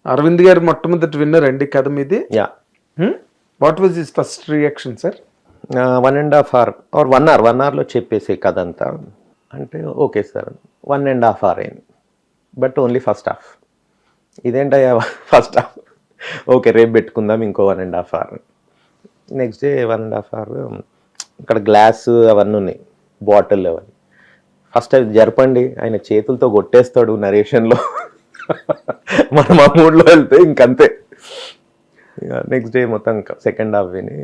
అరవింద్ గారు మొట్టమొదటి విన్నర్ అండి కథ మీది. Yeah. What was his first reaction sir? 1.5 hour or 1 hour, 1 hourలో చెప్పేసి కథ అంతా అంటే ఓకే సార్. 1.5 hour అయింది, బట్ ఓన్లీ ఫస్ట్ హాఫ్. ఇదేంటయ్యా ఫస్ట్ హాఫ్, ఓకే రేపు పెట్టుకుందాం ఇంకో 1.5 hour. నెక్స్ట్ డే 1.5 hour ఇక్కడ గ్లాసు అవన్నీ ఉన్నాయి, బాటిల్ అవన్నీ. ఫస్ట్ అది జరపండి, ఆయన చేతులతో కొట్టేస్తాడు నరేషన్లో. మనం ఆ మూడ్లో వెళ్తే ఇంకంతే. నెక్స్ట్ డే మొత్తం సెకండ్ హాఫ్ విని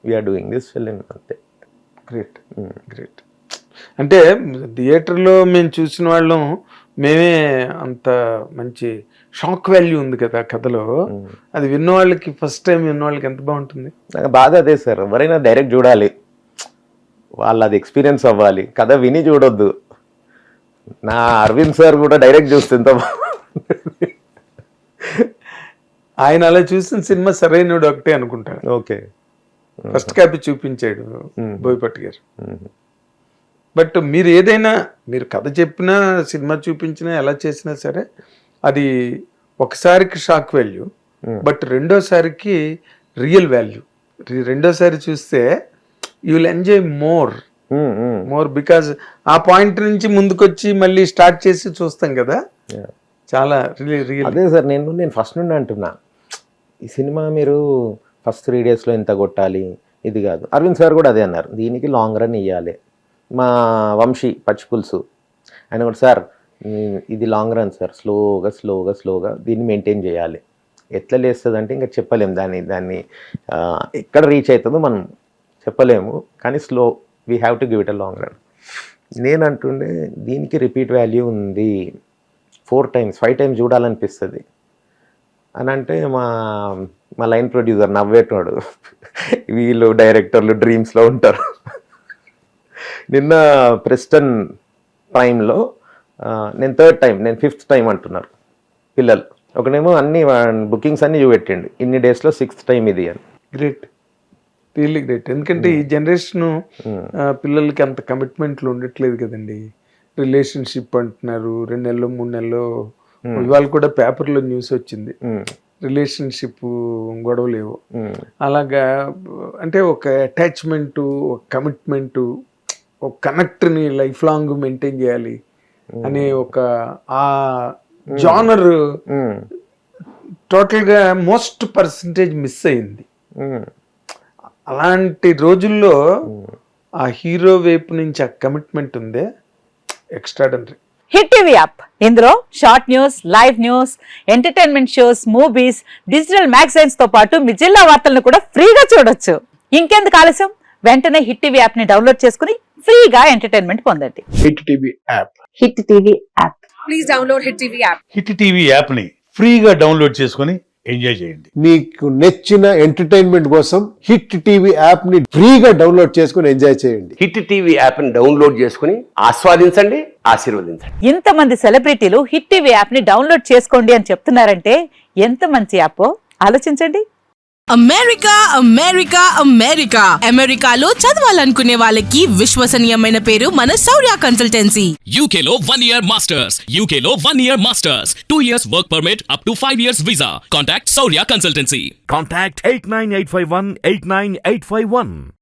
వీఆర్ డూయింగ్ దిస్ ఫిల్మ్ అంతే. Great great. అంటే థియేటర్లో మేము చూసిన వాళ్ళం, మేమే అంత మంచి షాక్ వాల్యూ ఉంది కదా కథలో. అది విన్న వాళ్ళకి, ఫస్ట్ టైం విన్న వాళ్ళకి ఎంత బాగుంటుంది. నాకు బాధ అదే సార్, ఎవరైనా డైరెక్ట్ చూడాలి, వాళ్ళు అది ఎక్స్పీరియన్స్ అవ్వాలి, కథ విని చూడొద్దు. నా అరవింద్ సార్ కూడా డైరెక్ట్ చూస్తే ఎంత ఆయన అలా చూసిన సినిమా సరైనడు ఒకటే అనుకుంటాను. ఓకే, ఫస్ట్ కాపీ చూపించాడు బోయపాటి గారు. బట్ మీరు ఏదైనా, మీరు కథ చెప్పినా సినిమా చూపించినా ఎలా చేసినా సరే అది ఒకసారికి షాక్ వాల్యూ, బట్ రెండోసారికి రియల్ వాల్యూ. రెండోసారి చూస్తే you will enjoy more because ఆ పాయింట్ నుంచి ముందుకొచ్చి మళ్ళీ స్టార్ట్ చేసి చూస్తాం కదా. చాలా రియల్. అదే సార్, నేను ఫస్ట్ నుండి అంటున్నా, ఈ సినిమా మీరు ఫస్ట్ 3 daysలో ఎంత కొట్టాలి ఇది కాదు. అరవింద్ సార్ కూడా అదే అన్నారు, దీనికి లాంగ్ రన్ ఇవ్వాలి. మా వంశీ పచ్చిపులుసు ఆయన కూడా, సార్ ఇది లాంగ్ రన్ సార్, స్లోగా దీన్ని మెయింటైన్ చేయాలి. ఎట్లా లేస్తుంది అంటే ఇంకా చెప్పలేము, దాన్ని ఎక్కడ రీచ్ అవుతుందో మనం చెప్పలేము, కానీ slow, we have to give it a long run. నేను అంటుండే దీనికి రిపీట్ వాల్యూ ఉంది, 4 times 5 times చూడాలనిపిస్తుంది అని అంటే మా లైన్ ప్రొడ్యూసర్ నవ్వేటోడు, వీళ్ళు డైరెక్టర్లు డ్రీమ్స్లో ఉంటారు. నిన్న ప్రెస్టన్ టైంలో నేను 3rd time, నేను 5th time అంటున్నారు పిల్లలు. ఒకనేమో అన్ని బుకింగ్స్ అన్నీ చూపెట్టండి, ఇన్ని డేస్లో 6th time ఇది అని. Great, really great. ఎందుకంటే ఈ జనరేషన్ పిల్లలకి అంత కమిట్మెంట్లు ఉండట్లేదు కదండి. రిలేషన్షిప్ అంటున్నారు, 2 నెలలు 3 నెలలు. ఇవాళ కూడా పేపర్లో న్యూస్ వచ్చింది, రిలేషన్షిప్ గొడవలేవు. అలాగా అంటే ఒక అటాచ్మెంట్, ఒక కమిట్మెంట్, ఒక కనెక్ట్ని లైఫ్ లాంగ్ మెయింటైన్ చేయాలి అనే ఒక ఆ జానర్ టోటల్గా మోస్ట్ పర్సంటేజ్ మిస్ అయింది. అలాంటి రోజుల్లో ఆ హీరో వైపు నుంచి ఆ కమిట్మెంట్ ఉందే ఎక్స్ట్రాడనరీ. హిట్ టీవీ యాప్, ఇందులో short news, live news, entertainment shows, movies, digital magazines తో పాటు మీ జిల్లా వార్తలను కూడా ఫ్రీగా చూడొచ్చు. ఇంకెందుకు ఆలస్యం, వెంటనే హిట్ టీవీ యాప్ ని డౌన్లోడ్ చేసుకుని ఫ్రీగా ఎంటర్టైన్మెంట్ పొందండి. Hit TV app. Hit TV app. Please download hit TV app. Hit TV app ని ఫ్రీగా డౌన్లోడ్ చేసుకుని ఎంజాయ్ చేయండి. మీకు నచ్చిన ఎంటర్టైన్మెంట్ కోసం హిట్ టీవీ యాప్ ని ఫ్రీగా డౌన్లోడ్ చేసుకుని ఎంజాయ్ చేయండి. హిట్ టీవీ యాప్ ని డౌన్లోడ్ చేసుకుని ఆస్వాదించండి, ఆశీర్వదించండి. ఇంతమంది సెలబ్రిటీలు హిట్ టీవీ యాప్ ని డౌన్లోడ్ చేసుకోండి అని చెప్తున్నారంటే ఎంత మంచి యాప్ ఆలోచించండి. అమెరికా అమెరికాలో చదవాలనుకునే వాళ్ళకి విశ్వసనీయమైన పేరు మన శౌర్య కన్సల్టెన్సీ. UK లో 1 year masters, UK లో 1 year masters, 2 years work permit up to 5 years visa. Contact Saurya Consultancy. Contact 89851 89851.